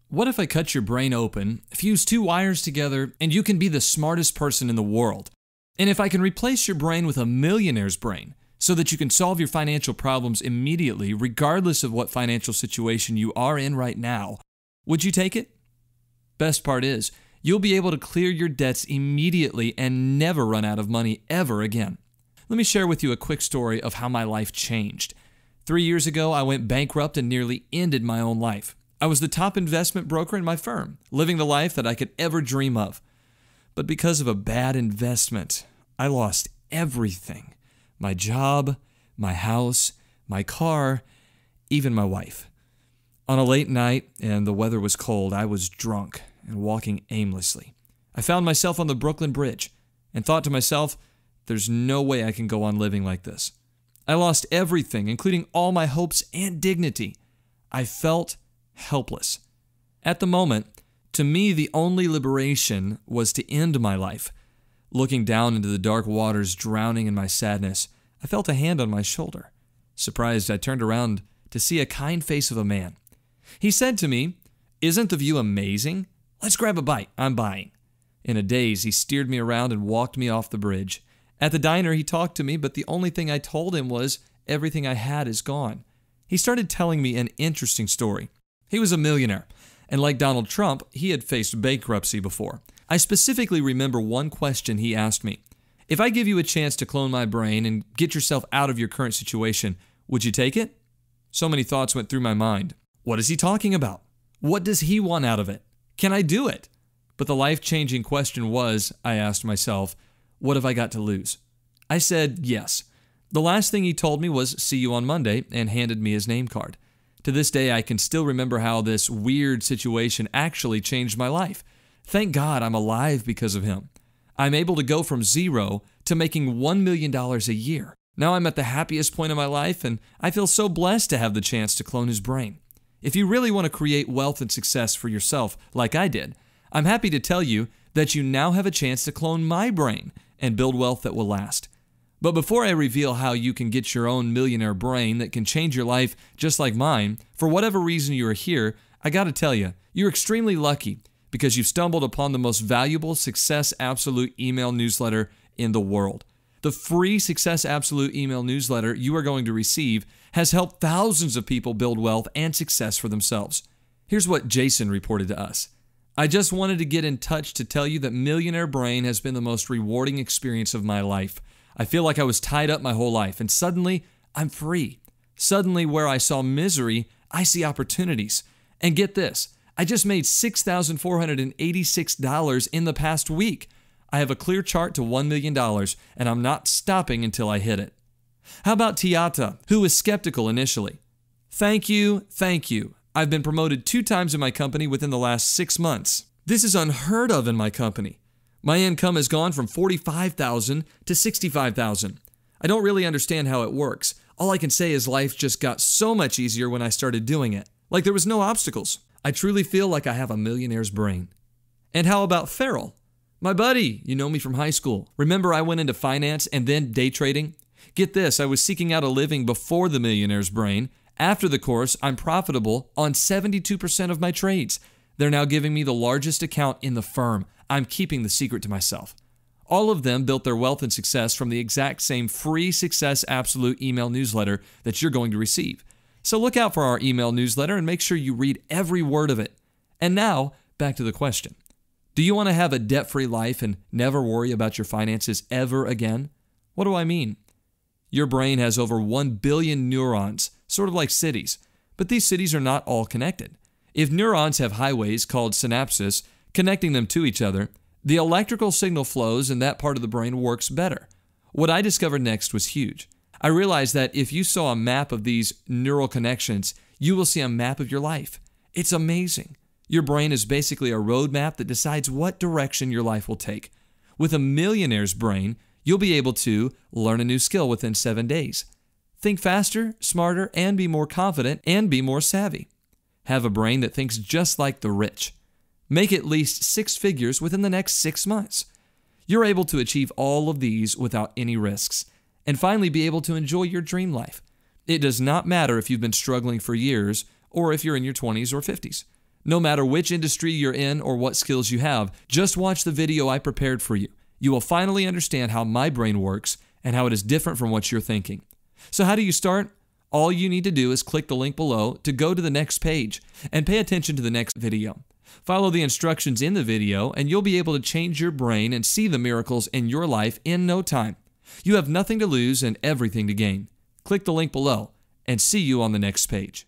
What if I cut your brain open, fuse two wires together, and you can be the smartest person in the world? And if I can replace your brain with a millionaire's brain so that you can solve your financial problems immediately, regardless of what financial situation you are in right now, would you take it? Best part is, you'll be able to clear your debts immediately and never run out of money ever again. Let me share with you a quick story of how my life changed. 3 years ago, I went bankrupt and nearly ended my own life. I was the top investment broker in my firm, living the life that I could ever dream of. But because of a bad investment, I lost everything. My job, my house, my car, even my wife. On a late night, and the weather was cold, I was drunk and walking aimlessly. I found myself on the Brooklyn Bridge and thought to myself, there's no way I can go on living like this. I lost everything, including all my hopes and dignity. I felt helpless. At the moment, to me, the only liberation was to end my life. Looking down into the dark waters, drowning in my sadness, I felt a hand on my shoulder. Surprised, I turned around to see a kind face of a man. He said to me, "Isn't the view amazing? Let's grab a bite. I'm buying." In a daze, he steered me around and walked me off the bridge. At the diner, he talked to me, but the only thing I told him was, everything I had is gone. He started telling me an interesting story. He was a millionaire, and like Donald Trump, he had faced bankruptcy before. I specifically remember one question he asked me. If I give you a chance to clone my brain and get yourself out of your current situation, would you take it? So many thoughts went through my mind. What is he talking about? What does he want out of it? Can I do it? But the life-changing question was, I asked myself, what have I got to lose? I said yes. The last thing he told me was, see you on Monday, and handed me his name card. To this day, I can still remember how this weird situation actually changed my life. Thank God I'm alive because of him. I'm able to go from zero to making $1 million a year. Now I'm at the happiest point of my life, and I feel so blessed to have the chance to clone his brain. If you really want to create wealth and success for yourself, like I did, I'm happy to tell you that you now have a chance to clone my brain and build wealth that will last. But before I reveal how you can get your own millionaire brain that can change your life just like mine, for whatever reason you are here, I gotta tell you, you're extremely lucky because you've stumbled upon the most valuable Success Absolute email newsletter in the world. The free Success Absolute email newsletter you are going to receive has helped thousands of people build wealth and success for themselves. Here's what Jason reported to us. I just wanted to get in touch to tell you that Millionaire Brain has been the most rewarding experience of my life. I feel like I was tied up my whole life, and suddenly, I'm free. Suddenly, where I saw misery, I see opportunities. And get this, I just made $6,486 in the past week. I have a clear chart to $1 million, and I'm not stopping until I hit it. How about Tiata, who was skeptical initially? Thank you, thank you. I've been promoted 2 times in my company within the last 6 months. This is unheard of in my company. My income has gone from $45,000 to $65,000. I don't really understand how it works. All I can say is life just got so much easier when I started doing it. Like there was no obstacles. I truly feel like I have a millionaire's brain. And how about Farrell? My buddy, you know me from high school. Remember I went into finance and then day trading? Get this, I was seeking out a living before the millionaire's brain. After the course, I'm profitable on 72% of my trades. They're now giving me the largest account in the firm. I'm keeping the secret to myself. All of them built their wealth and success from the exact same free Success Absolute email newsletter that you're going to receive. So look out for our email newsletter and make sure you read every word of it. And now, back to the question. Do you want to have a debt-free life and never worry about your finances ever again? What do I mean? Your brain has over 1 billion neurons, sort of like cities, but these cities are not all connected. If neurons have highways called synapses connecting them to each other, the electrical signal flows and that part of the brain works better. What I discovered next was huge. I realized that if you saw a map of these neural connections, you will see a map of your life. It's amazing. Your brain is basically a roadmap that decides what direction your life will take. With a millionaire's brain, you'll be able to learn a new skill within 7 days. Think faster, smarter, and be more confident and be more savvy. Have a brain that thinks just like the rich. Make at least 6 figures within the next 6 months. You're able to achieve all of these without any risks. And finally, be able to enjoy your dream life. It does not matter if you've been struggling for years or if you're in your 20s or 50s. No matter which industry you're in or what skills you have, just watch the video I prepared for you. You will finally understand how my brain works and how it is different from what you're thinking. So how do you start? All you need to do is click the link below to go to the next page and pay attention to the next video. Follow the instructions in the video and you'll be able to change your brain and see the miracles in your life in no time. You have nothing to lose and everything to gain. Click the link below and see you on the next page.